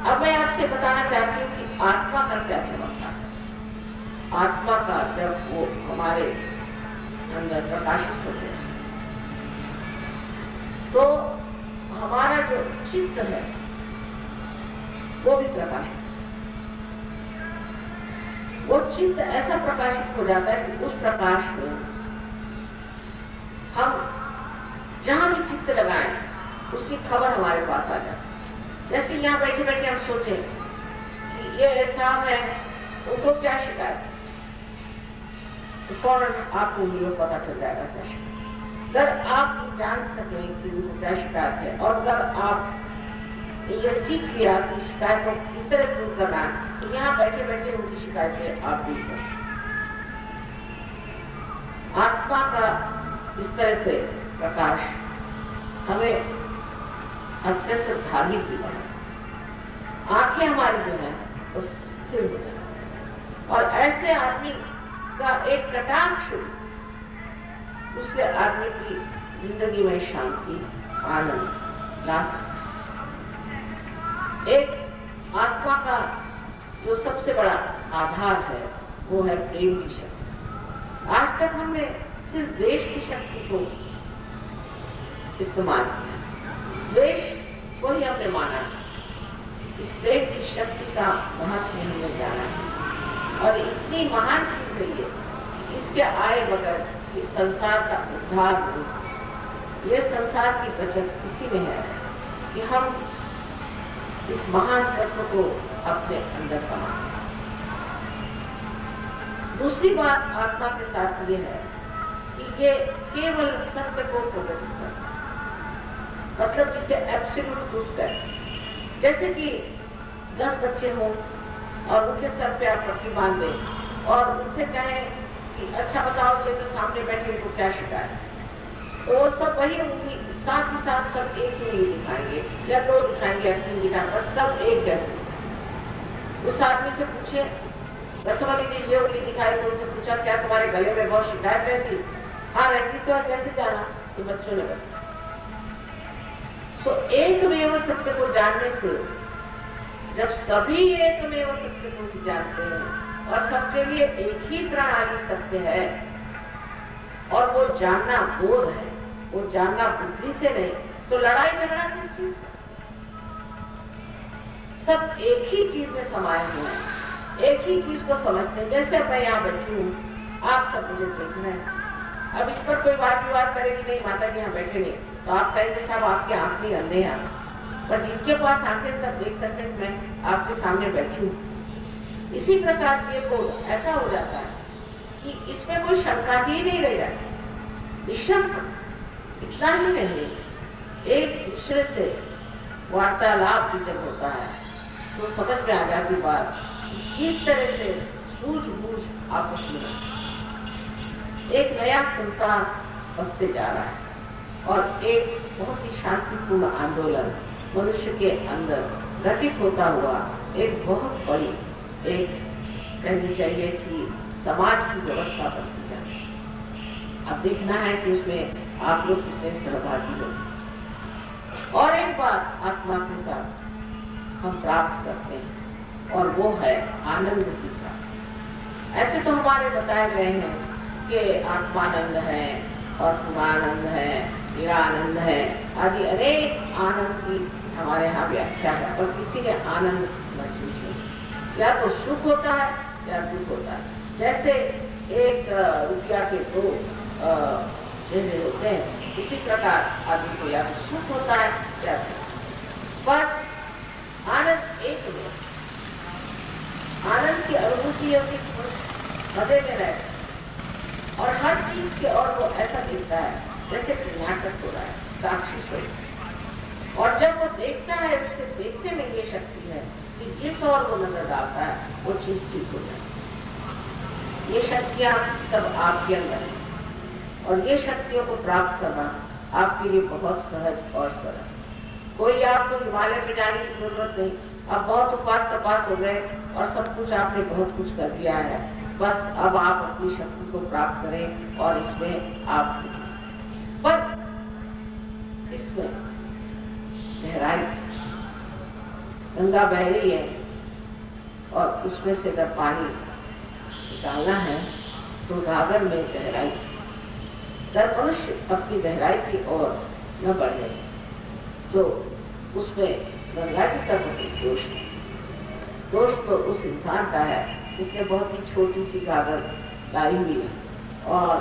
अब मैं आपसे बताना चाहती हूँ कि आत्मा का क्या चमकता है। आत्मा का जब वो हमारे अंदर प्रकाशित होते हैं तो हमारा जो चित्त है वो भी प्रकाशित, वो चित्त ऐसा प्रकाशित हो जाता है कि उस प्रकाश में हम जहां भी चित्त लगाएं उसकी खबर हमारे पास आ जाती। जैसे यहाँ बैठे बैठे हम सोचें कि ये ऐसा है, उनको क्या शिकायत, उसको आपको उंगलियों पता चल जाएगा क्या शिकायत। अगर आप जान सकें कि उनको क्या शिकायत है और अगर आप ये सीख लिया कि शिकायत को किस तरह दूर करना है तो यहाँ बैठे बैठे उनकी शिकायतें आप दूर कर सकते। आत्मा का इस तरह से प्रकाश हमें अत्यंत धार्मिक भी बना, आंखें हमारी जो है वो स्थिर हो जाए और ऐसे आदमी का एक कटाक्ष दूसरे आदमी की जिंदगी में शांति आनंद ला सकता है। एक आत्मा का जो सबसे बड़ा आधार है वो है प्रेम की शक्ति। आज तक हमने सिर्फ द्वेष की शक्ति को इस्तेमाल किया, द्वेष को ही हमने माना। इस प्रेम की शक्ति का महत्व हमने जाना और इतनी महान चीज है ये, इसके आए बगैर इस संसार का उद्धार नहीं। ये संसार की बचत इसी में है कि हम इस महान तत्व को अपने अंदर समा। दूसरी बात आत्मा के साथ ये है कि ये केवल सत्य को प्रकटित करता है, मतलब जिसे एब्सोल्यूट ट्रूथ कहते हैं। जैसे कि 10 बच्चे हों और उनके सर पे आप पट्टी बांध दें और उनसे कहें कि अच्छा बताओ ये तो सामने बैठे को क्या शिकायत है, तो वो सब वही उंगली साथ ही साथ सब एक उंगली दिखाएंगे या 2 दिखाएंगे या 3 दिखाएंगे और सब एक जैसे। उस आदमी से पूछे, रसवाली ने ये उंगली दिखाई तो उनसे पूछा क्या तुम्हारे गले में बहुत शिकायत रहती? हाँ रहती। तो कैसे जाना? कि बच्चों ने बताया। तो एकमेव सत्य को जानने से जब सभी एकमेव सत्य को जानते हैं और सबके लिए एक ही प्रणाली सत्य है और वो जानना बोध है, वो जानना बुद्धि से नहीं, तो लड़ाई झगड़ा किस चीज का? सब एक ही चीज में समाये हुए हैं, एक ही चीज को समझते हैं। जैसे मैं यहाँ बैठी हूँ, आप सब मुझे देख रहे हैं, अब इस पर कोई बात विवाद करेगी नहीं, माता जी यहाँ बैठे नहीं, तो आप कहेंगे साहब आपकी आंख नहीं अंधे हैं, पर जिनके पास आंखें सब देख सकते मैं आपके सामने बैठी हूँ। इसी प्रकार ये बोध ऐसा हो जाता है कि इसमें कोई शंका ही नहीं रह जाती। निशंक इतना ही नहीं, एक दूसरे से वार्तालाप भी जब होता है तो समझ में आ जाती बात किस तरह से सूझबूझ आपस में एक नया संसार बसते जा रहा है और एक बहुत ही शांतिपूर्ण आंदोलन मनुष्य के अंदर घटित होता हुआ एक बहुत बड़ी एक कहनी चाहिए कि समाज की व्यवस्था बनती जाए। अब देखना है कि उसमें आप लोग कितने सहभागी हो। और एक बात आत्मा के साथ हम प्राप्त करते हैं और वो है आनंद की प्राप्ति। ऐसे तो हमारे बताए गए हैं कि आत्मानंद है और पुमानंद है, निरानंद है आदि अनेक आनंद की हमारे यहाँ व्याख्या है, पर किसी ने आनंद महसूस नहीं। या तो सुख होता है या दुख होता है। जैसे एक रुपया के 2 चेहरे होते हैं, उसी प्रकार आदमी को या तो सुख होता है या दुख। पर आनंद एक में, आनंद की अनुभूति होती मजे में रहता और हर चीज के और वो ऐसा दिखता है जैसे नाटक हो रहा है, साक्षी स्वरूप। और जब वो देखता है उसके देखने में ये शक्ति है कि जिस और वो नजर आता है वो चीज ठीक हो जाए। ये शक्तियां सब आपके अंदर है और ये शक्तियों को प्राप्त करना आपके लिए बहुत सहज और सरल। कोई आपको हिमालय में जाने की जरूरत नहीं, आप बहुत उपास तपास हो गए और सब कुछ आपने बहुत कुछ कर दिया है, बस अब आप अपनी शक्ति को प्राप्त करें और इसमें आप पर इसमें गहराई गंगा बह रही है और उसमें से अगर पानी निकालना है तो घाघर में गहराई, अगर मनुष्य अपनी गहराई की ओर न बढ़े तो उसमें गंगा की तरफ दोष है। दोष तो उस इंसान का है जिसने बहुत ही छोटी सी घाघर लाई हुई है और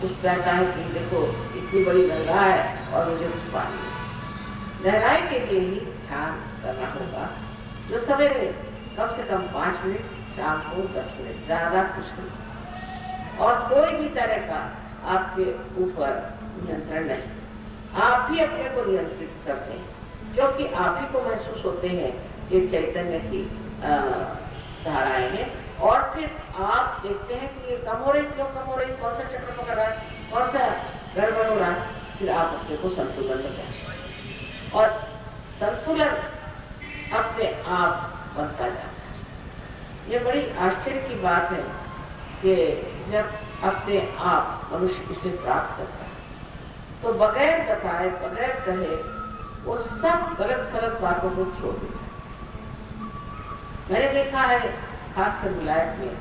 उस कहता है कि देखो इतनी बड़ी गंगा है और मुझे कुछ पानी है। गहराई के लिए ही ध्यान करना होगा, जो सवेरे कम से कम 5 मिनट, शाम को 10 मिनट, ज्यादा कुछ नहीं। और कोई भी तरह का आपके ऊपर नियंत्रण नहीं, आप ही अपने को नियंत्रित करते हैं, क्योंकि आप ही को महसूस होते हैं ये चैतन्य की धाराएं हैं। और फिर आप देखते हैं कि ये कम हो रही, क्यों कम हो रही, कौन सा चक्र पकड़ रहा है, कौन सा गड़बड़ हो रहा है, फिर आप अपने को संतुलन में जाए और संतुलन अपने आप बनता जाता है। ये बड़ी आश्चर्य की बात है कि जब अपने आप मनुष्य इसे प्राप्त करता है तो बगैर बताए, बगैर कहे वो सब गलत सलत बातों को छोड़ देता है। मैंने देखा है खासकर विलायत में,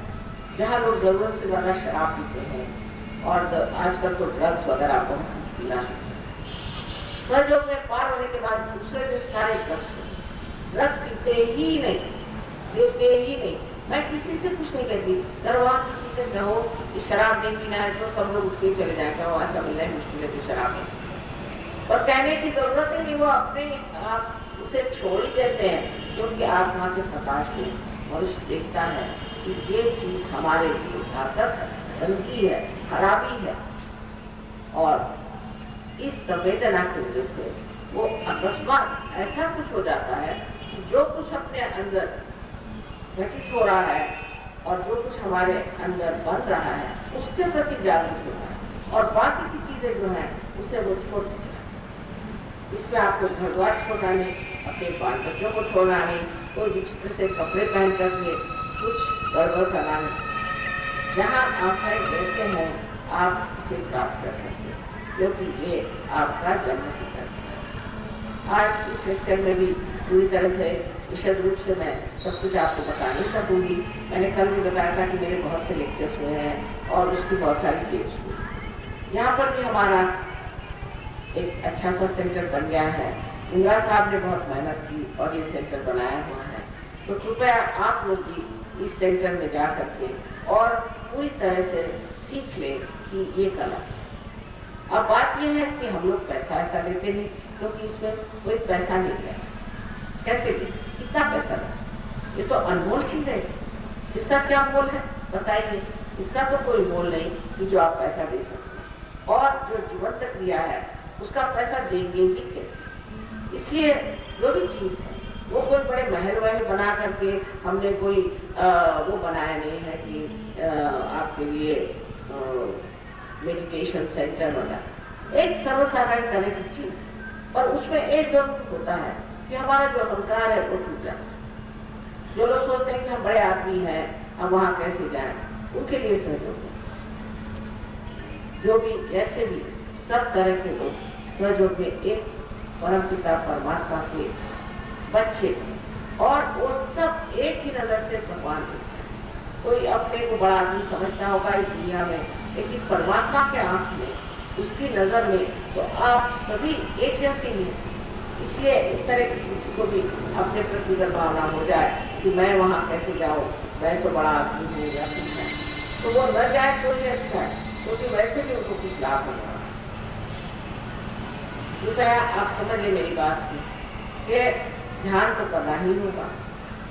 जहाँ लोग जरूरत से ज्यादा शराब पीते हैं और आजकल तो ड्रग्स वगैरह बहुत कुछ पीना शुरू है। सहयोग में पार होने के बाद दूसरे दिन सारे ड्रग्स पीते ही नहीं, लेते ही नहीं। मैं किसी से कुछ नहीं कहती, दरवार किसी से कहो कि शराब नहीं पीना है तो सब लोग उठ के चले जाएंगे, वो ऐसा मिलना है मुश्किल है तो शराब है, और कहने की जरूरत ही नहीं, वो अपने आप उसे छोड़ ही देते हैं, क्योंकि आत्मा के प्रकाश में मनुष्य देखता है कि ये चीज हमारे लिए घातक है, गंदगी है, खराबी है। और इस संवेदना की वजह से वो अकस्मात ऐसा कुछ हो जाता है कि जो कुछ अपने अंदर घटित हो रहा है और जो कुछ हमारे अंदर बन रहा है उसके प्रति जागरूक होता है और बाकी की चीजें जो हैं उसे वो छोड़ती जाए। इसमें आपको घर द्वार छोड़ना नहीं, अपने बाल बच्चों को छोड़ना नहीं, कोई विचित्र से कपड़े पहन करके कुछ गड़बड़ करना नहीं। जहाँ आप हैं जैसे हैं आप इसे प्राप्त कर सकते हैं, क्योंकि ये आपका जन्म सिद्ध है। आज इस लेक्चर में भी पूरी तरह से विशद रूप से मैं सब कुछ आपको बता नहीं सकूंगी। मैंने कल भी बताया था कि मेरे बहुत से लेक्चर्स हुए हैं और उसकी बहुत सारी डेट्स हुई। यहाँ पर भी हमारा एक अच्छा सा सेंटर बन गया है। इंदिरा साहब ने बहुत मेहनत की और ये सेंटर बनाया हुआ है, तो कृपया आप लोग भी इस सेंटर में जा करके और पूरी तरह से सीख लें कि ये कला। अब बात यह है कि हम लोग पैसा ऐसा लेते नहीं, क्योंकि इसमें कोई पैसा नहीं है। कैसे ले, कितना पैसा ले, ये तो अनमोल चीज है, इसका क्या मोल है बताइए। इसका तो कोई मोल नहीं कि जो आप पैसा दे सकते, और जो जीवंत क्रिया है उसका पैसा देंगे भी कैसे। इसलिए जो भी चीज है वो कोई बड़े महल वहल बना करके हमने कोई वो बनाया नहीं है कि आपके लिए मेडिटेशन सेंटर बना। एक सर्वसाधारण तरह की चीज है, और उसमें एक जरूर होता है कि हमारा जो अहंकार है वो टूट जाता है। जो लोग सोचते हैं कि हम बड़े आदमी हैं, हम वहां कैसे जाएं, उनके लिए सहयोग है। जो भी ऐसे भी सब तरह के लोग सहयोग में एक परमपिता परमात्मा के बच्चे, और वो सब एक ही नजर से भगवान देखते हैं। कोई अपने को बड़ा आदमी समझता होगा इस दुनिया में, लेकिन परमात्मा के आंख में, उसकी नजर में तो आप सभी एक जैसे ही हैं। इसलिए इस तरह की किसी को भी अपने प्रति भावना हो जाए कि मैं वहां कैसे जाऊं, मैं तो बड़ा आदमी हूँ या कुछ है, तो वो न जाए तो ही अच्छा है, क्योंकि वैसे भी उनको कुछ लाभ होगा। कृपया आप समझिए मेरी बात कि ध्यान तो करना ही होगा,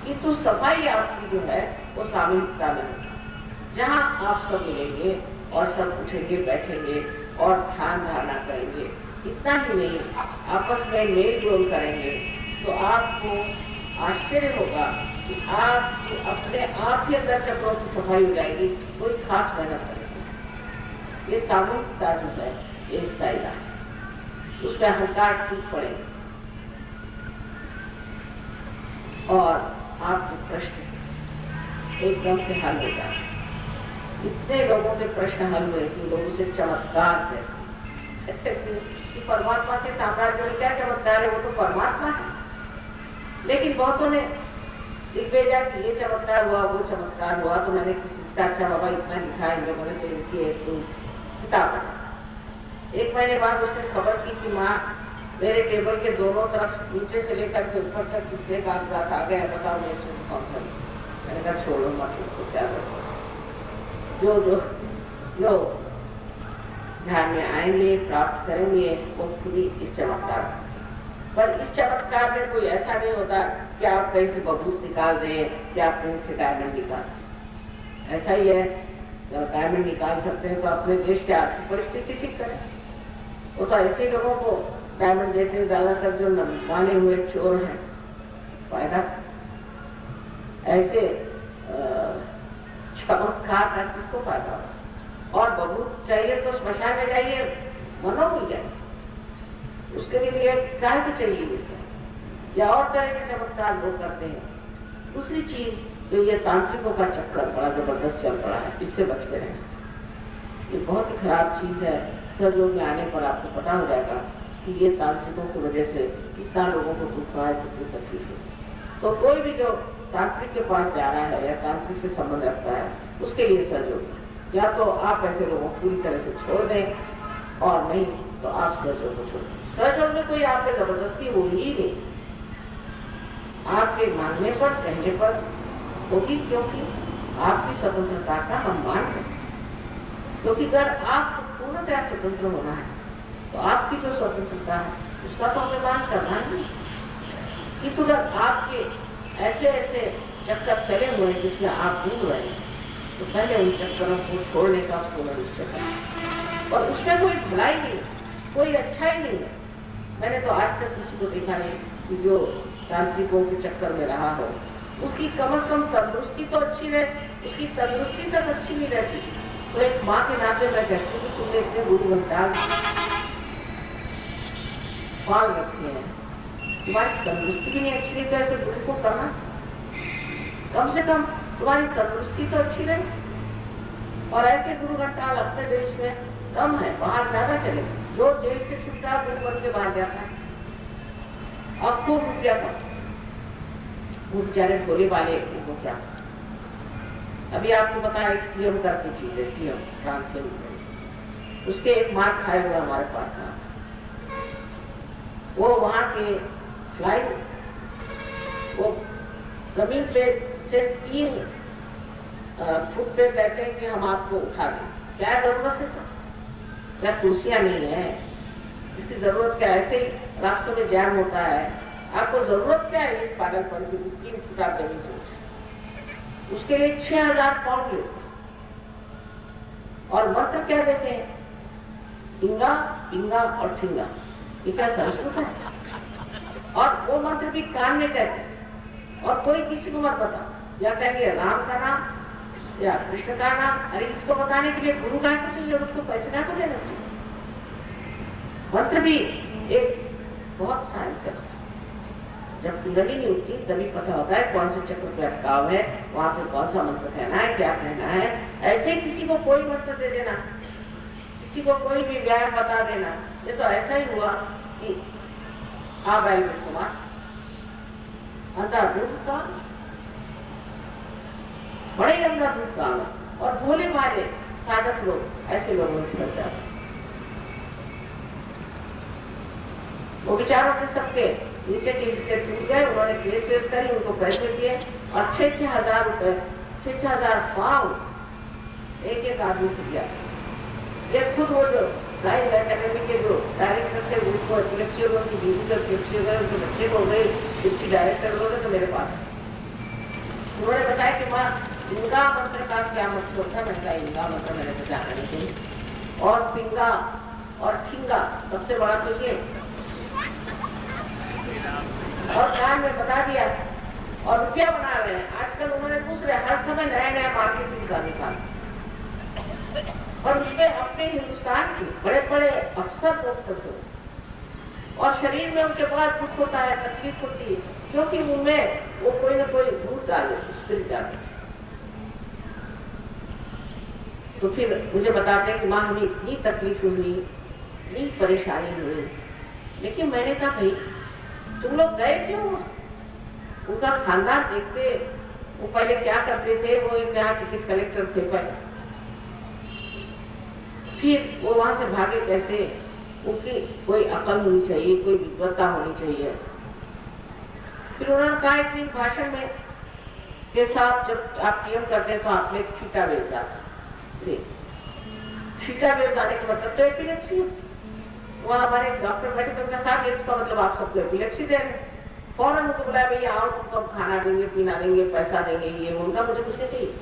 किंतु सफाई आपकी जो है वो सामूहिकता में होगी, जहाँ आप सब मिलेंगे और सब उठेंगे बैठेंगे और ध्यान धारणा करेंगे। इतना ही नहीं, आपस में मेल जोल करेंगे तो आपको आश्चर्य होगा कि आप अपने आप ही अंदर चक्रों की सफाई हो जाएगी, कोई खास मेहनत करेगी। ये सामूहिकता जो है ये इसका इलाज है, उसमें अहंकार टूट पड़ेगा और आपके प्रश्न एकदम से हल हो जाए। इतने लोगों के प्रश्न हल हुए कि लोग उसे चमत्कार थे कि परमात्मा के साम्राज्य में क्या चमत्कार है, वो तो परमात्मा है। लेकिन बहुतों ने दिग्विजय कि ये चमत्कार हुआ, वो चमत्कार हुआ, तो मैंने किसी से कहा अच्छा बाबा इतना लिखा है इन लोगों ने तो इनकी एक किताब बना। 1 महीने बाद उसने खबर की कि माँ मेरे टेबल के दोनों तरफ नीचे से लेकर के ऊपर तक कितने कागजात आ गए, बताओ मैं इसमें से कौन सा लिखूं। मैंने कहा छोड़ो मत, तो क्या करो, जो जो जो ध्यान में आएंगे प्राप्त करेंगे वो खुद ही इस चमत्कार। पर इस चमत्कार में कोई ऐसा नहीं होता कि आप कहीं से बबूत निकाल दें कि आप कहीं से डायमंड निकाल। ऐसा ही है, जब डायमंड निकाल सकते हैं तो अपने देश की आर्थिक परिस्थिति ठीक करें। वो तो ऐसे लोगों को डायमंड देते हैं ज्यादातर जो माने हुए चोर हैं, फायदा ऐसे चमत्कार का किसको फायदा होगा। और बबूत चाहिए तो श्मशान में जाइए, मनो मिल जाए, उसके लिए काय भी चाहिए इसे, या और तरह के चमत्कार लोग करते हैं। दूसरी चीज जो ये तांत्रिकों का चक्कर बड़ा जबरदस्त चल पड़ा है, इससे बच के रहना। ये बहुत ही खराब चीज है। सहयोग में आने पर आपको पता हो जाएगा कि ये तांत्रिकों की वजह से कितना लोगों को दुख रहा है, कितनी तकलीफ है। तो कोई भी जो तांत्रिक के पास जा रहा है या तांत्रिक से संबंध रखता है, उसके लिए सहयोग, या तो आप ऐसे लोगों को पूरी तरह से छोड़ दें और नहीं तो आप सहयोग को छोड़ दें। सहयोग में कोई आप पे जबरदस्ती होगी ही नहीं, आपके मानने पर कहने पर होगी, क्योंकि आपकी स्वतंत्रता का हम मान हैं। क्योंकि अगर आपको पूर्णतः स्वतंत्र होना है तो आपकी जो स्वतंत्रता है उसका तो हमें मान करना है। कि तो अगर आपके ऐसे ऐसे चक्कर चले हुए हैं जिसमें आप डूब रहे हैं, तो पहले उन चक्करों को छोड़ने का पूर्ण निश्चय करें। और उसमें कोई भलाई नहीं, कोई अच्छा ही नहीं है। मैंने तो आज तक किसी को देखा नहीं कि जो तांत्रिकों के चक्कर में रहा हो, उसकी कम से कम तंदुरुस्ती तो अच्छी रहे, उसकी तंदुरुस्ती तक अच्छी नहीं रहती। तो एक माँ के नाते मैं कहती हूँ, तुमने इतने गुरु घंटाल पाल रखे हैं, तुम्हारी तंदुरुस्ती भी नहीं अच्छी रही, तो ऐसे गुरु को करना, कम से कम तुम्हारी तंदुरुस्ती तो अच्छी रहे। और ऐसे गुरु घंटाल अपने देश में कम है, बाहर ज्यादा चले। जो जेल से छुट्टा गुरु बन के बाहर जाता है, अब खूब रुपया का, वो बेचारे भोले वाले वो क्या। अभी आपको पता है टीएम करके चीज है, टीएम ट्रांसफर, उसके एक मार्क खाए हुए हमारे पास है। वो वहां के फ्लाइट, वो जमीन पे से 3 फुट पे कहते हैं कि हम आपको उठा दें। क्या जरूरत है? क्या कुर्सियां नहीं है? इसकी जरूरत क्या? ऐसे ही रास्तों में जैम होता है, आपको जरूरत क्या है इस पागलपन की? 3 फुट आप जमीन से उठे, उसके लिए 6000 पाउंड लेते। और मंत्र क्या देते हैं? इंगा, पिंगा और ठिंगा। ये क्या संस्कृत है? और वो मंत्र भी कान में कहते हैं, और कोई किसी को मत बता, या कहेंगे राम का नाम या कृष्ण का नाम। अरे इसको बताने के लिए गुरु का चाहिए, उसको पैसे का तो देना चाहिए। मंत्र भी एक बहुत साइंस है। जब कुंडली नहीं उठती तभी पता होता है कौन से चक्र पे अटकाव है, वहां पे कौन सा मंत्र कहना है, क्या कहना है। ऐसे किसी को कोई मंत्र दे देना, किसी को कोई भी व्यायाम बता देना, ये तो ऐसा ही हुआ कि आप आए कुमार अंधाधुंध का, बड़े अंधाधुंध काम है। और भोले भाले साधक लोग ऐसे लोगों की कर जाते, वो विचारों के सबके नीचे से टूट गए। उन्होंने केस वेस करी, उनको पैसे दिए और 6,000 रुपए, 6,000 पाउंड एक एक आदमी से दिया। ये खुद वो जो साइंस एकेडमी के जो डायरेक्टर थे, उनको एपिलेप्सी हो गई, बीवी को एपिलेप्सी हो गई, उनके बच्चे को हो गई, डिप्टी डायरेक्टर हो गए, तो मेरे पास उन्होंने बताया कि माँ इंगा मंत्र का क्या मतलब था। मैंने कहा इंगा मंत्र मैंने तो जाना नहीं चाहिए, और पिंगा और ठिंगा सबसे बड़ा तो ये, और कान में बता दिया और रुपया बना रहे हैं। आजकल उन्होंने दूसरे हर समय नया नया मार्केटिंग का निकाला, और उसमें अपने हिंदुस्तान के बड़े बड़े अफसर लोग फंसे, और शरीर में उनके पास दुख होता है, तकलीफ होती है, क्योंकि उनमें वो कोई ना कोई भूत डाले, स्पिरिट डाले। तो फिर मुझे बताते हैं कि माँ हमें इतनी तकलीफ हुई, इतनी परेशानी हुई, लेकिन मैंने कहा भाई तुम लोग गए क्यों? उनका खानदान देखते, वो पहले क्या करते थे, वो यहाँ टिकट कलेक्टर थे पहले, फिर वो वहां से भागे कैसे, उनकी कोई अकल होनी चाहिए, कोई विद्वत्ता होनी चाहिए। फिर उन्होंने कहा कि भाषण में के साथ जब आप टीएम करते हैं तो आपने थीटा वेव जाता, थीटा वेव जाने का मतलब तो एपिलेप्सी है। वहाँ हमारे डॉक्टर बैठे तो उनका साथ इसका मतलब आप सबको एपिलेप्सी दे रहे हैं। फौरन उनको बुलाया, भैया आओ, तुमको हम खाना देंगे, पीना देंगे, पैसा देंगे, ये उनका मुझे कुछ नहीं चाहिए।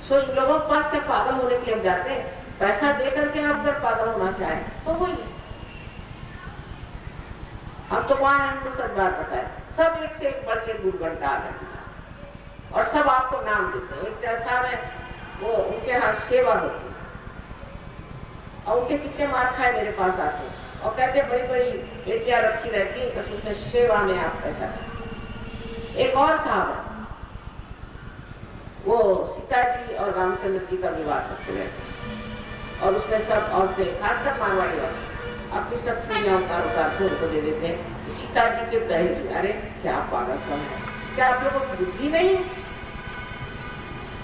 सो इन लोगों के पास क्या पागल होने के लिए जाते हैं? पैसा दे करके आप अगर पागल होना चाहें तो वही, अब तो वहां हमको सब बात बताए, सब एक से एक बढ़ के दुर्घटना आ गई और सब आपको नाम देते हैं। एक जैसा में वो उनके यहाँ सेवा होती है और उनके कितने मार खाए मेरे पास आते हैं और कहते बड़ी बड़ी एटियां रखी रहती है, बस उसमें सेवा में आप पैसा। एक और साहब है, वो सीता जी और रामचंद्र जी का विवाह करते रहते और उसमें सब औरतें, खासकर मारवाड़ी औरतें, अपनी सब चूड़ियां उतार के उनको दे देते हैं। सीता जी के दहेज, अरे क्या पागल है, क्या आप लोगों की बुद्धि नहीं?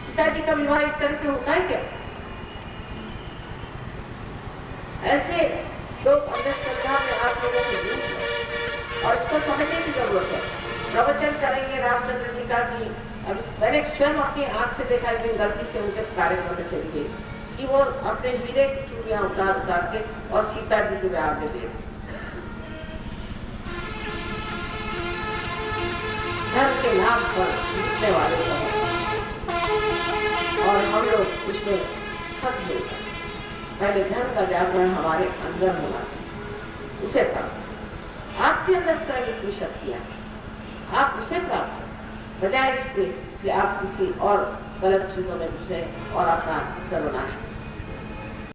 सीता जी का विवाह इस तरह से होता है क्या? ऐसे लोग अंधश्रद्धा में आप लोगों को दूर है और इसको समझने की जरूरत है। प्रवचन करेंगे रामचंद्र जी का कि मैंने स्वयं अपनी आंख से देखा, एक गलती से उनके कार्यक्रम में चली गई कि वो अपने हीरे की चूड़ियां उतार के और सीता जी को ब्याह में दे, धर्म के नाम पर जीतने वाले और हम लोग उसमें फंस गए। पहले धर्म का जागरण हमारे अंदर होना चाहिए, उसे प्राप्त, आपके अंदर स्वयं इतनी शक्तियां, आप उसे प्राप्त बजाय इसके कि आप किसी और गलत चीजों में घुसे और अपना सर्वनाश